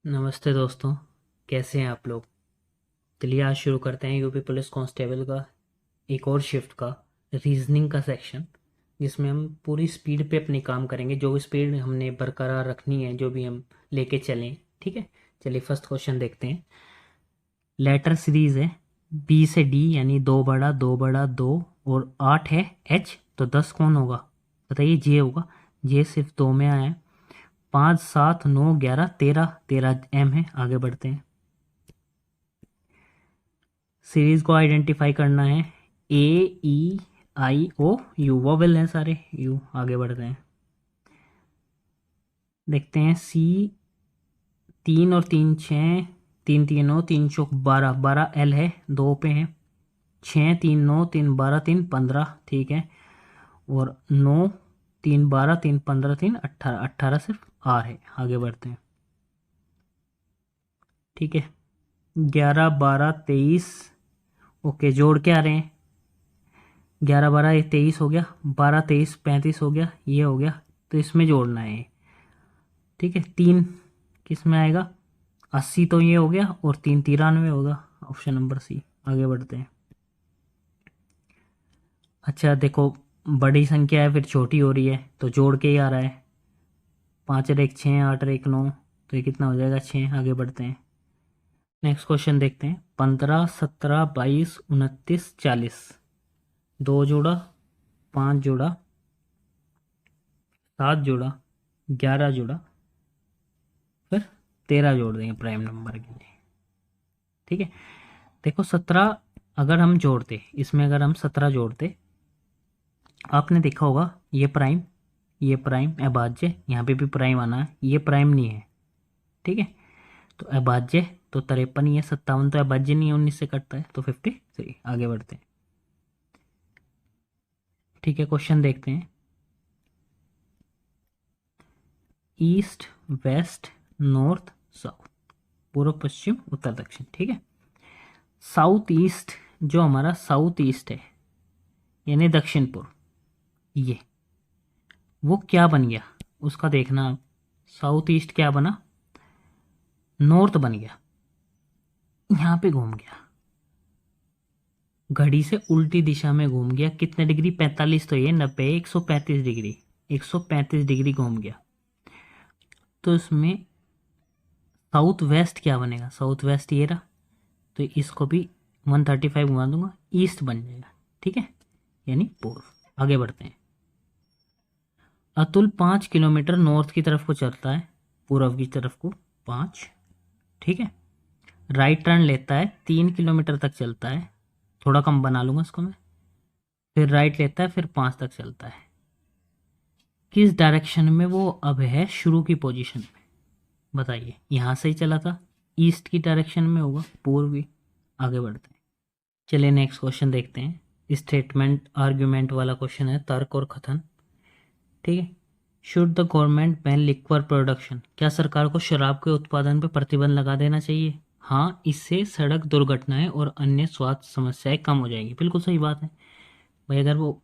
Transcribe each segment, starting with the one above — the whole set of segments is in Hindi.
नमस्ते दोस्तों, कैसे हैं आप लोग। चलिए आज शुरू करते हैं यूपी पुलिस कांस्टेबल का एक और शिफ्ट का रीजनिंग का सेक्शन, जिसमें हम पूरी स्पीड पे अपने काम करेंगे। जो स्पीड हमने बरकरार रखनी है, जो भी हम लेके चलें, ठीक है। चलिए फर्स्ट क्वेश्चन देखते हैं। लेटर सीरीज है बी से डी, यानी दो बड़ा दो बड़ा दो, और 8 है एच, तो 10 कौन होगा बताइए। जे होगा। जे सिर्फ दो में आया है। 5 7 9 11 13, 13 एम है। आगे बढ़ते हैं। सीरीज को आइडेंटिफाई करना है। ए ई आई ओ यू, वोवेल हैं सारे। यू। आगे बढ़ते हैं, देखते हैं। सी 3 और 3 6, 3 3 9, 3 चौक 12, 12 एल है, दो पे हैं। 6 3 9, 3 12, 3 15, ठीक है। और 9 3 12, 3 15, 3 18, 18 सिर्फ आर है। आगे बढ़ते हैं, ठीक है। 11 12 23, ओके, जोड़ के आ रहे हैं। 11 12 ये 23 हो गया, 12 23 35 हो गया, ये हो गया। तो इसमें जोड़ना है, ठीक है। 3 किस में आएगा, 80 तो ये हो गया, और 3 93 होगा। Option number C. आगे बढ़ते हैं। अच्छा देखो, बड़ी संख्या है फिर छोटी हो रही है, तो जोड़ के ही आ रहा है। 5 और 1 6, 8 और 1 9, तो ये कितना हो जाएगा 6। आगे बढ़ते हैं। नेक्स्ट क्वेश्चन देखते हैं। 15 17 22 29 40, दो जोड़ा, 5 जोड़ा, 7 जोड़ा, 11 जोड़ा, फिर 13 जोड़ देंगे प्राइम नंबर के लिए, ठीक है। देखो 17 अगर हम जोड़ते, इसमें अगर हम 17 जोड़ते, आपने देखा होगा ये प्राइम अभाज्य, यहाँ पे भी प्राइम आना है, ये प्राइम नहीं है, ठीक है। तो अभाज्य तो 53 ही है, 57 तो अभाज्य नहीं है, 19 से कटता है, तो 53। आगे बढ़ते हैं, ठीक है। क्वेश्चन देखते हैं। ईस्ट वेस्ट नॉर्थ साउथ, पूर्व पश्चिम उत्तर दक्षिण, ठीक है। साउथ ईस्ट, जो हमारा साउथ ईस्ट है यानी दक्षिण पूर्व, ये वो क्या बन गया उसका देखना आप। साउथ ईस्ट क्या बना, नॉर्थ बन गया, यहाँ पे घूम गया, घड़ी से उल्टी दिशा में घूम गया। कितने डिग्री, 45, तो ये 90, 135 डिग्री, 135 डिग्री घूम गया। तो इसमें साउथ वेस्ट क्या बनेगा, साउथ वेस्ट ये रहा, तो इसको भी 135 घुमा दूंगा, ईस्ट बन जाएगा, ठीक है, यानी पूर्व। आगे बढ़ते हैं। अतुल 5 किलोमीटर नॉर्थ की तरफ को चलता है, पूर्व की तरफ को 5, ठीक है। राइट टर्न लेता है, 3 किलोमीटर तक चलता है, थोड़ा कम बना लूंगा इसको मैं। फिर राइट लेता है, फिर 5 तक चलता है। किस डायरेक्शन में वो अब है शुरू की पोजीशन में बताइए। यहाँ से ही चला था, ईस्ट की डायरेक्शन में होगा, पूर्वी। आगे बढ़ते हैं। चलिए नेक्स्ट क्वेश्चन देखते हैं। स्टेटमेंट आर्ग्यूमेंट वाला क्वेश्चन है, तर्क और कथन, ठीक है। Should the government ban liquor production, क्या सरकार को शराब के उत्पादन पर प्रतिबंध लगा देना चाहिए। हाँ, इससे सड़क दुर्घटनाएं और अन्य स्वास्थ्य समस्याएं कम हो जाएंगी। बिल्कुल सही बात है भाई, अगर वो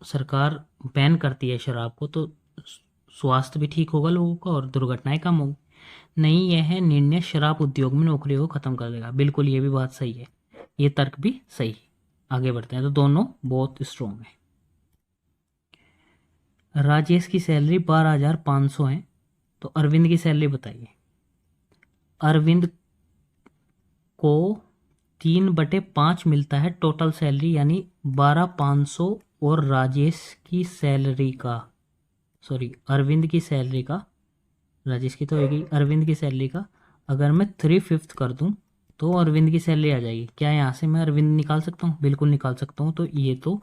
सरकार बैन करती है शराब को, तो स्वास्थ्य भी ठीक होगा लोगों का और दुर्घटनाएं कम होंगी। नहीं, यह है निर्णय शराब उद्योग में नौकरियों को खत्म कर देगा। बिल्कुल, ये भी बात सही है, ये तर्क भी सही है। आगे बढ़ते हैं, तो दोनों बहुत स्ट्रॉन्ग है। राजेश की सैलरी 12,500 है, तो अरविंद की सैलरी बताइए। अरविंद को 3/5 मिलता है टोटल सैलरी, यानी 12,500, और राजेश की सैलरी का, सॉरी अरविंद की सैलरी का, राजेश की तो होगी, अरविंद की सैलरी का अगर मैं 3/5 कर दूं, तो अरविंद की सैलरी आ जाएगी। क्या यहाँ से मैं अरविंद निकाल सकता हूँ, बिल्कुल निकाल सकता हूँ। तो ये तो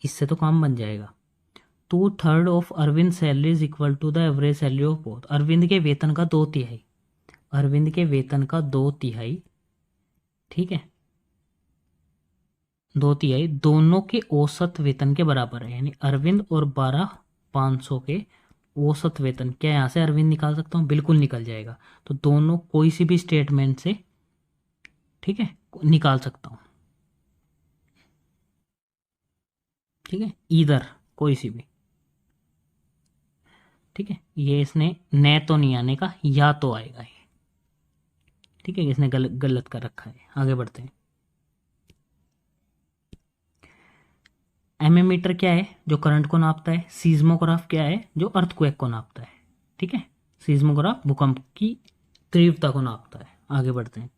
इससे तो काम बन जाएगा। 2/3 of Arvind salary is equal to the average salary of both, Arvind के वेतन का 2/3, अरविंद के वेतन का 2/3, ठीक है, 2/3 दोनों के औसत वेतन के बराबर है, यानी अरविंद और 12,500 के औसत वेतन। क्या यहाँ से अरविंद निकाल सकता हूँ, बिल्कुल निकल जाएगा। तो दोनों कोई सी भी स्टेटमेंट से, ठीक है, निकाल सकता हूँ, ठीक है, इधर कोई सी भी, ठीक है। ये इसने न तो नहीं आने का, या तो आएगा ये, ठीक है, इसने गलत कर रखा है। आगे बढ़ते हैं। एमीमीटर क्या है? जो करंट को नापता है। सीज्मोग्राफ क्या है? जो अर्थक्वेक को नापता है। ठीक है, सीज्मोग्राफ भूकंप की तीव्रता को नापता है। आगे बढ़ते हैं।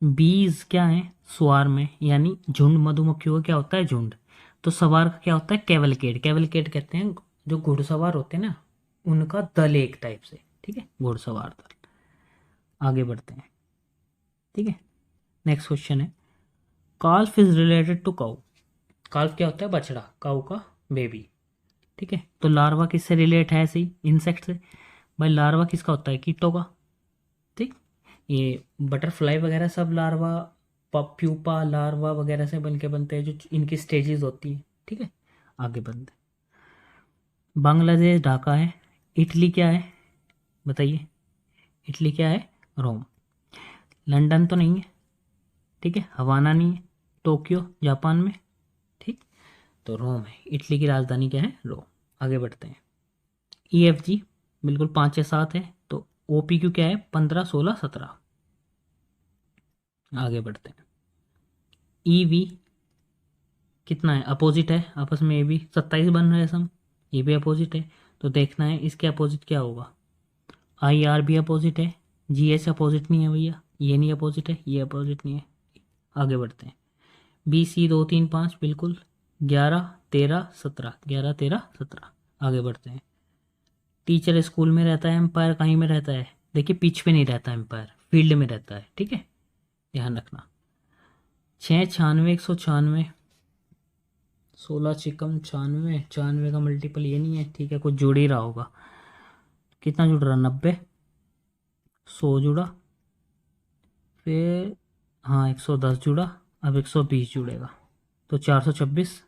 बीज क्या है? स्वार्म यानी झुंड। मधुमक्खियों का क्या होता है? झुंड। तो सवार का क्या होता है? कैवलकेड। कैवलकेड कहते हैं जो घुड़सवार होते हैं ना, उनका दल एक टाइप से। ठीक है, घुड़सवार दल। आगे बढ़ते हैं। ठीक है, नेक्स्ट क्वेश्चन है, calf is related to cow. Calf क्या होता है? बछड़ा, काउ का बेबी। ठीक है, तो लार्वा किससे रिलेट है? ऐसे ही इंसेक्ट से। भाई लार्वा किसका होता है? कीटों का। ठीक, ये बटरफ्लाई वगैरह सब लार्वा, प्यूपा लार्वा वगैरह से बन के बनते हैं, जो इनकी स्टेजेस होती हैं। ठीक है, आगे बढ़ते हैं। बांग्लादेश ढाका है। इटली क्या है? बताइए, इटली क्या है? रोम। लंदन तो नहीं है। ठीक है, हवाना नहीं है। टोक्यो जापान में। ठीक, तो रोम है। इटली की राजधानी क्या है? रोम। आगे बढ़ते हैं। EFG बिल्कुल 5 या 7 है। तो OPQ क्या है? 15, 16, 17। आगे बढ़ते हैं। EV कितना है? अपोजिट है आपस में। ये भी 27 बन रहे हैं सम। ये भी अपोजिट है, तो देखना है इसके अपोजिट क्या होगा। IR भी अपोजिट है। GH अपोजिट नहीं है भैया, ये नहीं अपोजिट है, ये अपोजिट नहीं है। आगे बढ़ते हैं। BC 2, 3, 5 बिल्कुल। 11, 13, 17। 11, 13, 17। आगे बढ़ते हैं। टीचर स्कूल में रहता है, एम्पायर कहीं में रहता है? देखिए, पिच पे नहीं रहता एम्पायर, फील्ड में रहता है। ठीक है, ध्यान रखना। 6, 96, 196। 16 चिकम 96। 96 का मल्टीपल ये नहीं है। ठीक है, कुछ जुड़ ही रहा होगा। कितना जुड़ रहा? 90। 100 जुड़ा, फिर हाँ 110 जुड़ा, अब 120 जुड़ेगा, तो 426।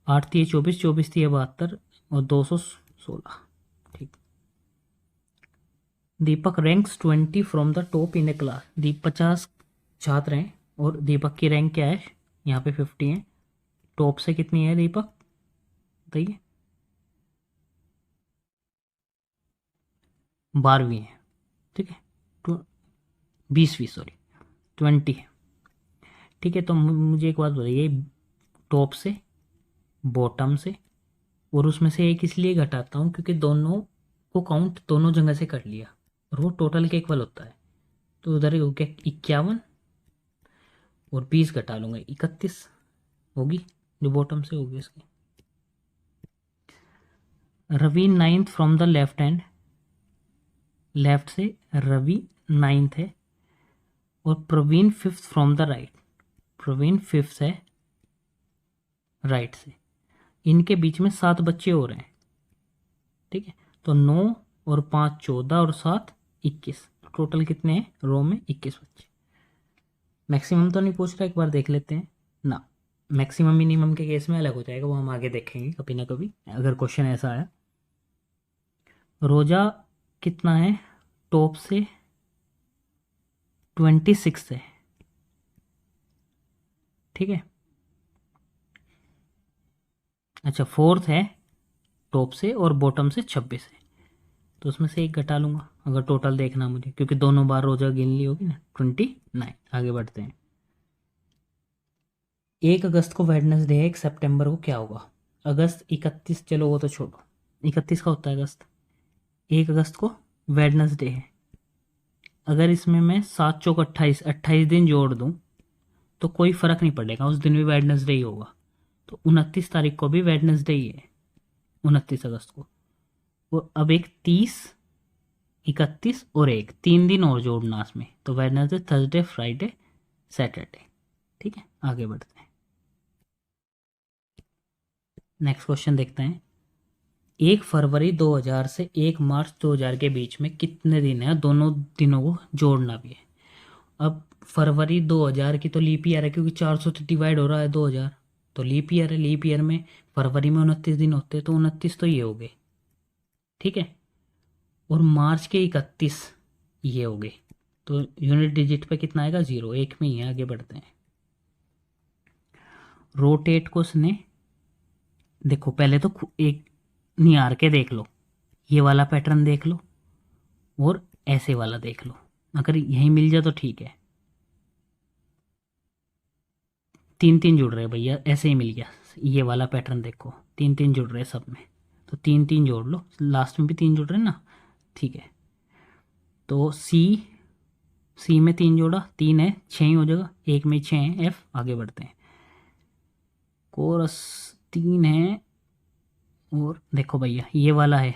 8 थी 24, 24 थी 72, और 216। ठीक। Deepak ranks 20 from the top in a class. 50 छात्र हैं और दीपक की रैंक क्या है? यहाँ पे 50 है। टॉप से कितनी है दीपक? बताइए। 12वीं है। ठीक है, 20वीं, सॉरी, 20 है। ठीक है, तो मुझे एक बात बताइए, टॉप से, बॉटम से, और उसमें से एक इसलिए घटाता हूँ क्योंकि दोनों को काउंट दोनों जगह से कर लिया, और वो टोटल के इक्वल होता है। तो उधर ही हो गया 51, और 20 घटा लूँगा, 31 होगी, जो बॉटम से होगी इसकी। Ravi 9th from the left hand. Left से रवि 9th है, और Praveen 5th from the right. Praveen 5th है राइट से। इनके बीच में 7 बच्चे हो रहे हैं। ठीक है, तो 9 और 5 14, और 7 21। टोटल कितने हैं रो में? 21 बच्चे। मैक्सिमम तो नहीं पूछ रहा, एक बार देख लेते हैं ना। मैक्सिमम मिनिमम के केस में अलग हो जाएगा, वो हम आगे देखेंगे कभी ना कभी, अगर क्वेश्चन ऐसा आया। रोजा कितना है? टॉप से 26 है। ठीक है, अच्छा 4th है टॉप से, और बॉटम से 26 है, तो उसमें से एक घटा लूंगा अगर टोटल देखना मुझे, क्योंकि दोनों बार रोजा गिन ली होगी ना। 29। आगे बढ़ते हैं। 1 अगस्त को वेडनेसडे है, 1 सितंबर को क्या होगा? अगस्त 31, चलो वो तो छोड़ो, 31 का होता है अगस्त। 1 अगस्त को वेडनेसडे है। अगर इसमें मैं 7 चौक 28, 28 दिन जोड़ दूं तो कोई फर्क नहीं पड़ेगा, उस दिन भी वेडनेसडे ही होगा। तो 29 तारीख को भी वेडनेसडे ही है, 29 अगस्त को। वो अब एक 30, 31 और 1, 3 दिन और जोड़ना इसमें, तो वेडनेसडे, थर्सडे, फ्राइडे, सैटरडे। ठीक है, आगे बढ़ते हैं। नेक्स्ट क्वेश्चन देखते हैं। 1 फरवरी 2000 से 1 मार्च 2000 के बीच में कितने दिन है? दोनों दिनों को जोड़ना भी है। अब फरवरी 2000 की तो लीप ईयर है, क्योंकि 400 से डिवाइड हो रहा है 2000, तो लीप ईयर है। लीप ईयर में फरवरी में 29 दिन होते हैं, तो 29 तो ये हो गए। ठीक है, और मार्च के 31 ये हो गए, तो यूनिट डिजिट पे कितना आएगा? 0, 1 में ही है। आगे बढ़ते हैं। रोटेट को उसने, देखो पहले तो एक निहार के देख लो, ये वाला पैटर्न देख लो, और ऐसे वाला देख लो, अगर यहीं मिल जाए तो ठीक है। 3 3 जुड़ रहे हैं भैया, ऐसे ही मिल गया। ये वाला पैटर्न देखो, 3 3 जुड़ रहे हैं सब में, तो 3 3 जोड़ लो, लास्ट में भी 3 जुड़ रहे हैं ना, ठीक है। तो सी में 3 जोड़ा, 3 है 6 ही हो जाएगा, एक में 6 है, एफ। आगे बढ़ते हैं, कोरस 3 है, और देखो भैया ये वाला है,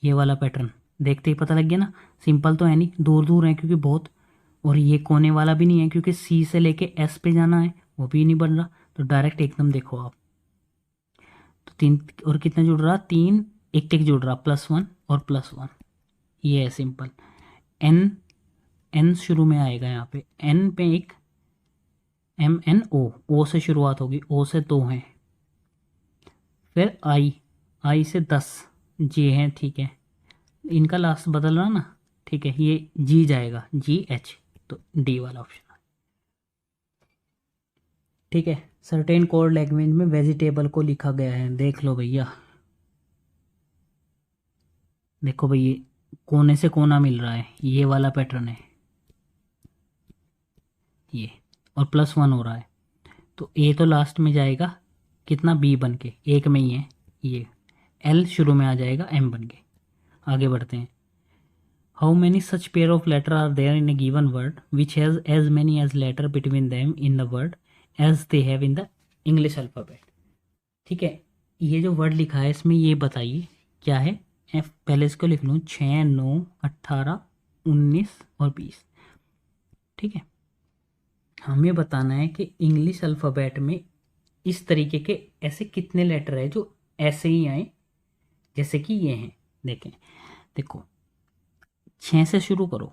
ये वाला पैटर्न देखते ही पता लग गया ना, सिंपल तो है नहीं, दूर दूर है क्योंकि बहुत, और ये कोने वाला भी नहीं है क्योंकि सी से लेके एस पे जाना है, वो भी नहीं बन रहा, तो डायरेक्ट एकदम देखो आप। तो 3 और कितना जुड़ रहा, 3 एक टिक जुड़ रहा, +1 और +1, ये है सिंपल। एन, एन शुरू में आएगा यहाँ पे, एन पे एक MNO, ओ से शुरुआत होगी, ओ से 2 हैं, फिर आई से 10 जे हैं, ठीक है। इनका लास्ट बदल रहा ना, ठीक है, ये जी जाएगा, GH, तो डी वाला ऑप्शन, ठीक है। सर्टेन कोड लैंग्वेज में वेजिटेबल को लिखा गया है, देख लो भैया, देखो भैया कोने से कोना मिल रहा है, ये वाला पैटर्न है ये, और +1 हो रहा है, तो ए तो लास्ट में जाएगा, कितना बी बन के, एक में ही है ये, एल शुरू में आ जाएगा एम बन के। आगे बढ़ते हैं। How many such pair of letter are there in a given word which has as many as letter between them in the word as they have in the English alphabet, ठीक है। ये जो वर्ड लिखा है इसमें ये बताइए क्या है। एफ पहले इसको लिख लूँ, 6 9 18 19 और 20, ठीक है। हमें बताना है कि इंग्लिश अल्फ़ाबेट में इस तरीके के ऐसे कितने लेटर है जो ऐसे ही आए जैसे कि ये हैं। देखें, देखो 6 से शुरू करो,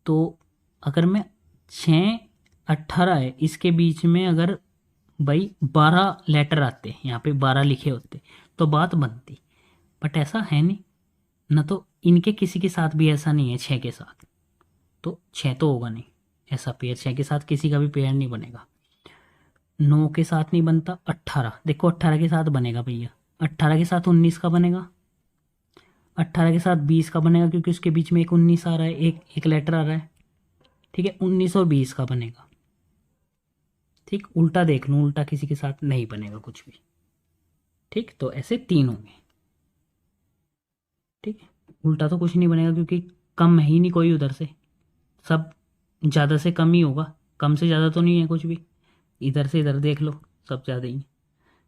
तो अगर मैं 6 18 है, इसके बीच में अगर भाई 12 लेटर आते, यहाँ पे 12 लिखे होते तो बात बनती, बट ऐसा है नहीं ना, तो इनके किसी के साथ भी ऐसा नहीं है 6 के साथ, तो 6 तो होगा नहीं, ऐसा पेयर 6 के साथ किसी का भी पेयर नहीं बनेगा। 9 के साथ नहीं बनता, 18 देखो 18 के साथ बनेगा भैया, 18 के साथ 19 का बनेगा, 18 के साथ 20 का बनेगा क्योंकि उसके बीच में एक 19 आ रहा है, एक एक लेटर आ रहा है, ठीक है। 19 और 20 का बनेगा, ठीक। उल्टा देख लूँ, उल्टा किसी के साथ नहीं बनेगा कुछ भी, ठीक। तो ऐसे 3 होंगे, ठीक है। उल्टा तो कुछ नहीं बनेगा क्योंकि कम है ही नहीं कोई उधर से, सब ज़्यादा से कम ही होगा, कम से ज़्यादा तो नहीं है कुछ भी, इधर से इधर देख लो सब ज़्यादा ही है,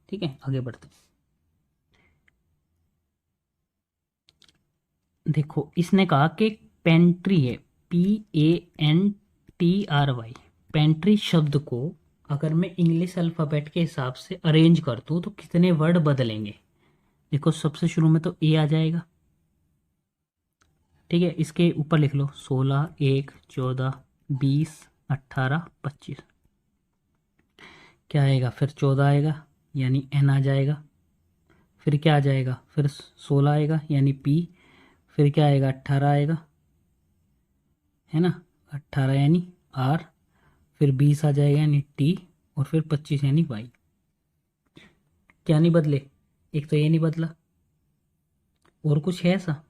ठीक है। आगे बढ़ते हैं। देखो इसने कहा कि पेंट्री है, PANTRY, पेंट्री शब्द को अगर मैं इंग्लिश अल्फ़ाबेट के हिसाब से अरेंज कर दूँ तो कितने वर्ड बदलेंगे। देखो सबसे शुरू में तो ए आ जाएगा, ठीक है। इसके ऊपर लिख लो 16 1 14 20 18 25, क्या आएगा फिर 14 आएगा यानी एन आ जाएगा, फिर क्या आ जाएगा, फिर 16 आएगा यानी पी, फिर क्या आएगा 18 आएगा, है ना, 18 यानी आर, फिर 20 आ जाएगा यानी टी, और फिर 25 यानी वाई। क्या नहीं बदले, एक तो ये नहीं बदला, और कुछ है ऐसा,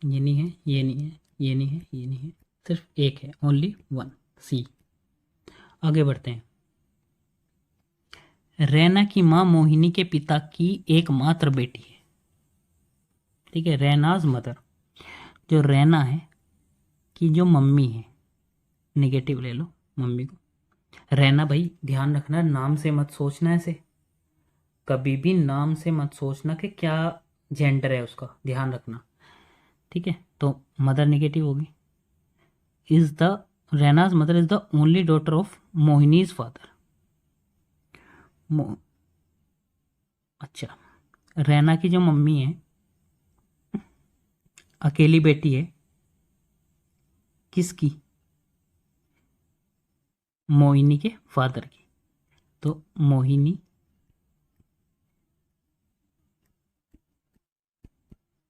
ये नहीं है, ये नहीं है, ये नहीं है, ये नहीं है, सिर्फ एक है, ओनली वन, सी। आगे बढ़ते हैं। रैना की माँ मोहिनी के पिता की एकमात्र बेटी है, ठीक है। रैनाज मदर, जो रैना है कि जो मम्मी है, निगेटिव ले लो मम्मी को, रैना भाई ध्यान रखना, नाम से मत सोचना ऐसे, कभी भी नाम से मत सोचना कि क्या जेंडर है उसका, ध्यान रखना, ठीक है। तो मदर निगेटिव होगी, is the, Raina's mother is the only daughter of Mohini's father. अच्छा, रैना की जो मम्मी है अकेली बेटी है किसकी, मोहिनी के फादर की, तो मोहिनी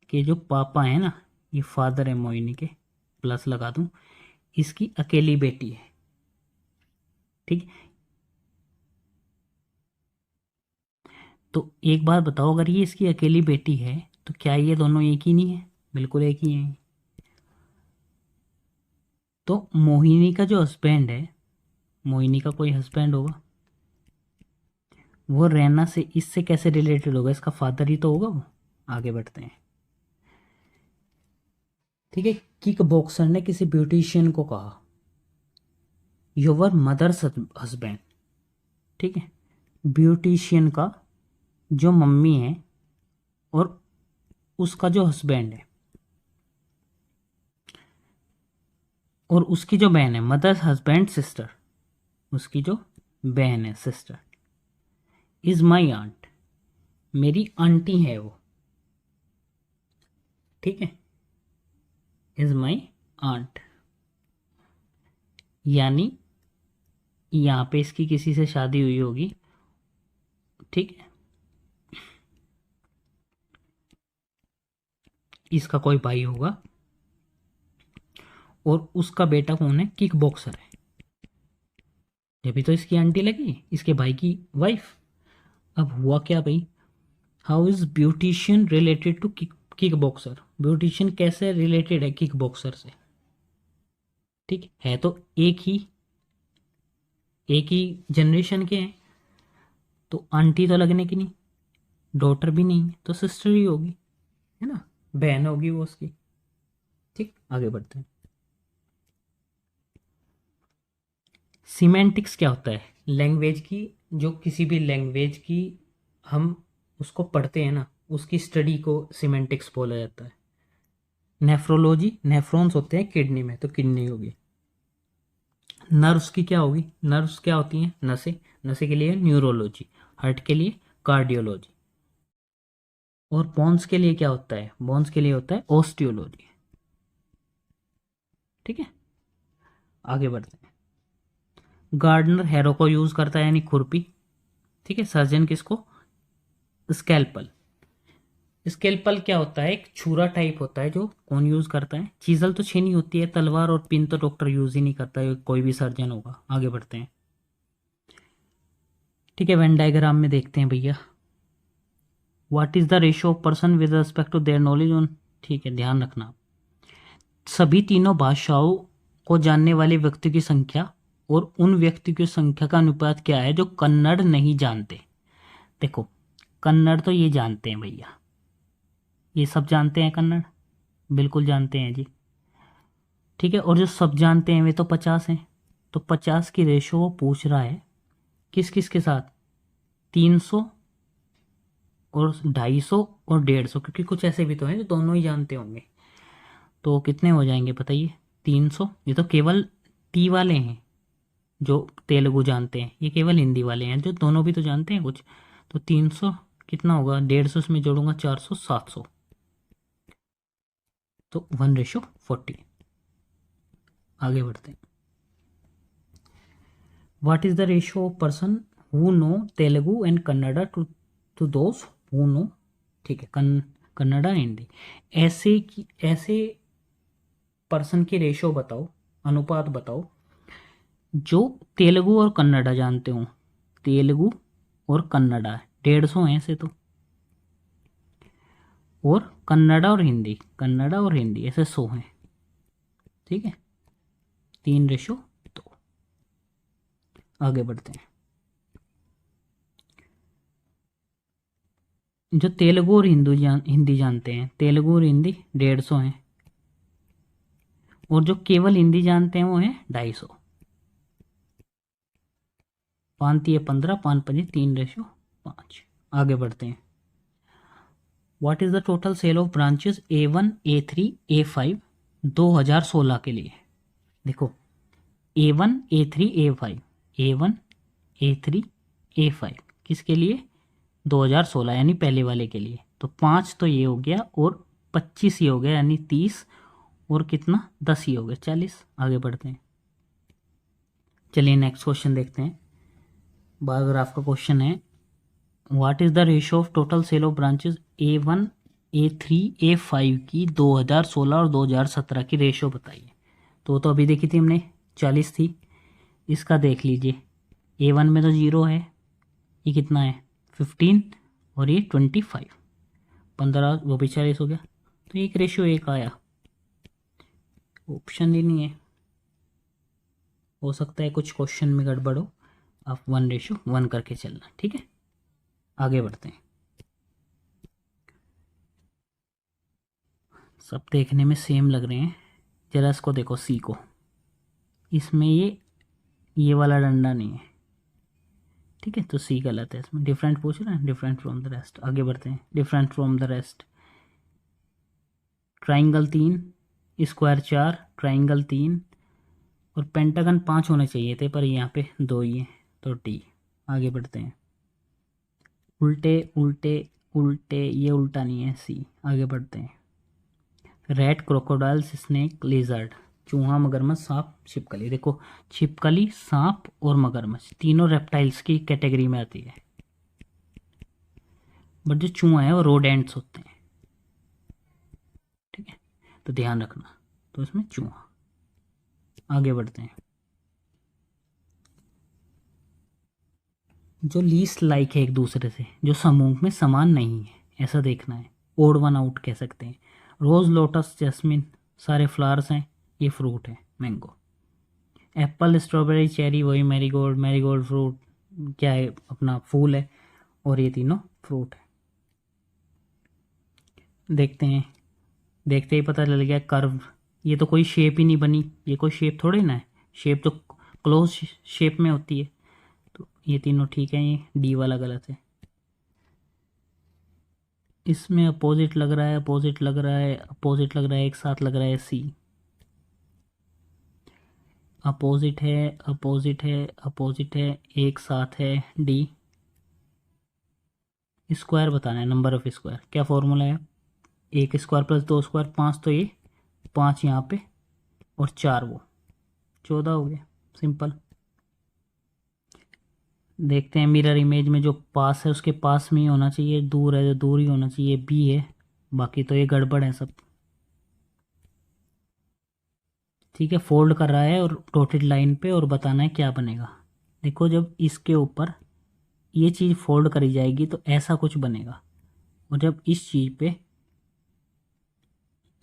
के जो पापा है ना, ये फादर है मोहिनी के, प्लस लगा दूं, इसकी अकेली बेटी है, ठीक। तो एक बात बताओ, अगर ये इसकी अकेली बेटी है तो क्या ये दोनों एक ही नहीं है, बिल्कुल एक ही हैं, तो मोहिनी का जो हस्बैंड है, मोहिनी का कोई हस्बैंड होगा, वो रैना से इससे कैसे रिलेटेड होगा? इसका फादर ही तो होगा वो। आगे बढ़ते हैं। ठीक है, किक बॉक्सर ने किसी ब्यूटिशियन को कहा योर मदर्स हस्बैंड। ठीक है, ब्यूटिशियन का जो मम्मी है और उसका जो हस्बैंड है और उसकी जो बहन है, मदर हस्बैंड सिस्टर, उसकी जो बहन है सिस्टर, इज माई आंट, मेरी आंटी है वो। ठीक है, इज माई आंट, यानी यहाँ पे इसकी किसी से शादी हुई होगी। ठीक है, इसका कोई भाई होगा और उसका बेटा कौन है? किक बॉक्सर है। अभी तो इसकी आंटी लगी, इसके भाई की वाइफ। अब हुआ क्या भाई? How is beautician related to kick boxer? Beautician कैसे रिलेटेड है किक बॉक्सर से? ठीक है, तो एक ही जनरेशन के हैं, तो आंटी तो लगने की नहीं, डॉटर भी नहीं है, तो सिस्टर ही होगी, है ना, बहन होगी वो उसकी। ठीक, आगे बढ़ते हैं। सीमेंटिक्स क्या होता है? लैंग्वेज की, जो किसी भी लैंग्वेज की हम उसको पढ़ते हैं ना, उसकी स्टडी को सीमेंटिक्स बोला जाता है। नेफ्रोलॉजी, नेफ्रॉन्स होते हैं किडनी में, तो किडनी होगी। नर्व्स की क्या होगी? नर्व्स क्या होती हैं? नसें, नसें के लिए न्यूरोलॉजी, हार्ट के लिए कार्डियोलॉजी, और बोन्स के लिए क्या होता है? बोन्स के लिए होता है ऑस्टियोलॉजी। ठीक है, आगे बढ़ते हैं। गार्डनर हैरो को यूज करता है, यानी खुरपी। ठीक है, सर्जन किसको? स्कैल्पल। स्केलपल क्या होता है? एक छुरा टाइप होता है, जो कौन यूज करता है? चीजल तो छेनी होती है, तलवार और पिन तो डॉक्टर यूज ही नहीं करता है, कोई भी सर्जन होगा। आगे बढ़ते हैं। ठीक है, वेन डायग्राम में देखते हैं भैया, what is the ratio of person with respect to their knowledge on. ठीक है, ध्यान रखना, सभी तीनों भाषाओं को जानने वाले व्यक्ति की संख्या और उन व्यक्ति की संख्या का अनुपात क्या है जो कन्नड़ नहीं जानते। देखो, कन्नड़ तो ये जानते हैं भैया, ये सब जानते हैं कन्नड़, बिल्कुल जानते हैं जी। ठीक है, और जो सब जानते हैं वे तो 50 हैं, तो 50 की रेशो वो पूछ रहा है किस किस के साथ? 300 और 250 और 150, क्योंकि कुछ ऐसे भी तो हैं जो दोनों ही जानते होंगे। तो कितने हो जाएंगे बताइए? 300, ये तो केवल टी वाले हैं जो तेलुगु जानते हैं, ये केवल हिंदी वाले हैं जो दोनों भी तो जानते हैं कुछ। तो 300 कितना होगा? 150 इसमें जोड़ूंगा, 400, 700, तो 1:40। आगे बढ़ते हैं। What is the ratio of person who know Telugu and Kannada to those who know. ठीक है, कन्नड़ा हिंदी, ऐसे पर्सन की रेशियो बताओ, अनुपात बताओ, जो तेलुगु और कन्नड़ा जानते हो। तेलुगु और कन्नड़ा 150 हैं ऐसे तो, और कन्नड़ा और हिंदी ऐसे 100 हैं। ठीक है, 3:2। आगे बढ़ते हैं। जो तेलुगु और हिंदी जानते हैं, तेलुगु और हिंदी 150 हैं, और जो केवल हिंदी जानते हैं वो है 250। 5×3 = 15, 5×5 = 3:5। आगे बढ़ते हैं। What is the total sale of branches A1, A3, A5 2016 के लिए? देखो, A1, A3, A5, A1, A3, A5 किसके लिए? 2016, यानी पहले वाले के लिए। तो 5 तो ये हो गया, और 25 ये हो गया, यानी 30, और कितना? 10 ही हो गया, 40। आगे बढ़ते हैं। चलिए नेक्स्ट क्वेश्चन देखते हैं। बायोग्राफ का क्वेश्चन है, what is the ratio of total sale of branches A1, A3, A5 की 2016 और 2017 की रेशियो बताइए। तो अभी देखी थी हमने, 40 थी। इसका देख लीजिए, A1 में तो 0 है, ये कितना है? 15, और ये 25, 15, वो भी 40 हो गया। तो एक रेशियो 1 आया, ऑप्शन ही नहीं है। हो सकता है कुछ क्वेश्चन में गड़बड़ हो, आप 1:1 करके चलना, ठीक है। आगे बढ़ते हैं। सब देखने में सेम लग रहे हैं, जरा इसको देखो सी को, इसमें ये वाला डंडा नहीं है, ठीक है, तो सी गलत है इसमें। डिफरेंट पूछ रहे हैं, डिफरेंट फ्रॉम द रेस्ट। आगे बढ़ते हैं। Different from the rest, triangle 3, square 4, triangle 3 और पेंटागन 5 होने चाहिए थे, पर यहाँ पे 2 ही है, तो डी। आगे बढ़ते हैं। उल्टे उल्टे उल्टे, ये उल्टा नहीं है, सी। आगे बढ़ते हैं। रैट, क्रोकोडाइल्स, स्नेक, लिजर्ड, चूहा, मगरमच्छ, सांप, छिपकली। देखो छिपकली, सांप और मगरमच्छ तीनों रेप्टाइल्स की कैटेगरी में आती है, बट जो चूहा है वो रोडेंट्स होते हैं, ठीक है, तो ध्यान रखना। तो इसमें चूहा। आगे बढ़ते हैं। जो लीस्ट लाइक है एक दूसरे से, जो समूह में समान नहीं है, ऐसा देखना है। ओड वन आउट कह सकते हैं। रोज, लोटस, जैस्मिन सारे फ्लावर्स हैं, ये फ्रूट है, मैंगो। एप्पल, स्ट्रॉबेरी, चेरी वही मैरीगोल्ड, मैरीगोल्ड फ्रूट क्या है, अपना फूल है, और ये तीनों फ्रूट है। देखते हैं, देखते ही पता चल गया कर्व, ये तो कोई शेप ही नहीं बनी, ये कोई शेप थोड़ी ना है, शेप तो क्लोज शेप में होती है, तो ये तीनों ठीक है, ये डी वाला गलत है। इसमें अपोजिट लग रहा है, अपोजिट लग रहा है, अपोजिट लग रहा है, एक साथ लग रहा है, सी। अपोजिट है, अपोजिट है, अपोजिट है, एक साथ है, डी। स्क्वायर बताना है, नंबर ऑफ स्क्वायर, क्या फॉर्मूला है, 1 स्क्वायर प्लस 2 स्क्वायर, 5, तो ये 5 यहाँ पे और 4 वो 14 हो गया, सिंपल। देखते हैं मिरर इमेज में, जो पास है उसके पास में ही होना चाहिए, दूर है तो दूर ही होना चाहिए, बी है, बाकी तो ये गड़बड़ है सब, ठीक है। फोल्ड कर रहा है और डॉटेड लाइन पे, और बताना है क्या बनेगा। देखो जब इसके ऊपर ये चीज़ फोल्ड करी जाएगी तो ऐसा कुछ बनेगा, और जब इस चीज़ पे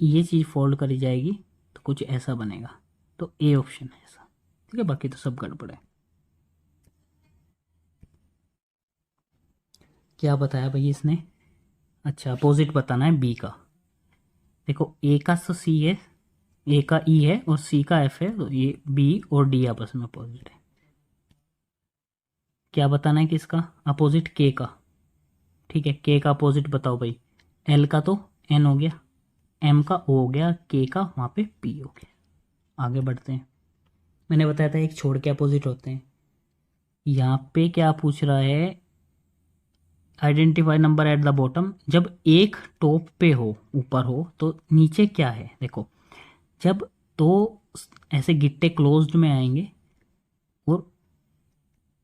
ये चीज़ फोल्ड करी जाएगी तो कुछ ऐसा बनेगा, तो ए ऑप्शन है ऐसा, ठीक है, बाकी तो सब गड़बड़ है। क्या बताया भाई इसने, अच्छा अपोजिट बताना है बी का। देखो ए का तो सी है, ए का ई है और सी का एफ है, तो ये बी और डी आपस में अपोजिट है। क्या बताना है किसका, अपोजिट के का, ठीक है, के का अपोजिट बताओ भाई। एल का तो एन हो गया, एम का ओ हो गया, के का वहाँ पे पी हो गया। आगे बढ़ते हैं। मैंने बताया था एक छोड़ के अपोजिट होते हैं, यहाँ पे क्या पूछ रहा है, identify number at the bottom. जब एक टॉप पे हो, ऊपर हो, तो नीचे क्या है, देखो जब दो ऐसे गिट्टे क्लोज्ड में आएंगे और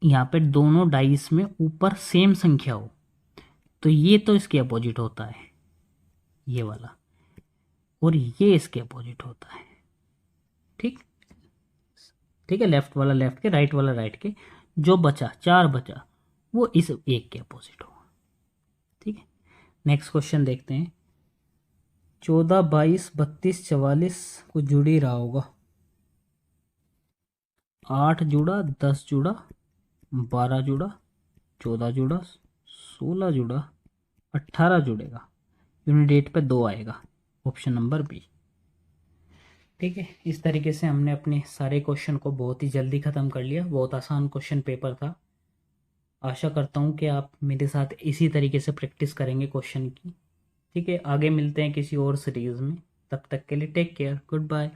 यहाँ पे दोनों डाइस में ऊपर सेम संख्या हो, तो ये तो इसके अपोजिट होता है, ये वाला, और ये इसके अपोजिट होता है, ठीक, ठीक है। लेफ्ट वाला लेफ्ट के, राइट वाला राइट के, जो बचा 4 बचा वो इस एक के अपोजिट होगा, ठीक है। नेक्स्ट क्वेश्चन देखते हैं। 14, 22, 32, 44 कुछ जुड़ ही रहा होगा, 8 जुड़ा, 10 जुड़ा, 12 जुड़ा, 14 जुड़ा, 16 जुड़ा, 18 जुड़ेगा, यूनिट डेट पे 2 आएगा, ऑप्शन नंबर बी, ठीक है। इस तरीके से हमने अपने सारे क्वेश्चन को बहुत ही जल्दी ख़त्म कर लिया, बहुत आसान क्वेश्चन पेपर था। आशा करता हूँ कि आप मेरे साथ इसी तरीके से प्रैक्टिस करेंगे क्वेश्चन की, ठीक है। आगे मिलते हैं किसी और सीरीज़ में, तब तक के लिए टेक केयर, गुड बाय।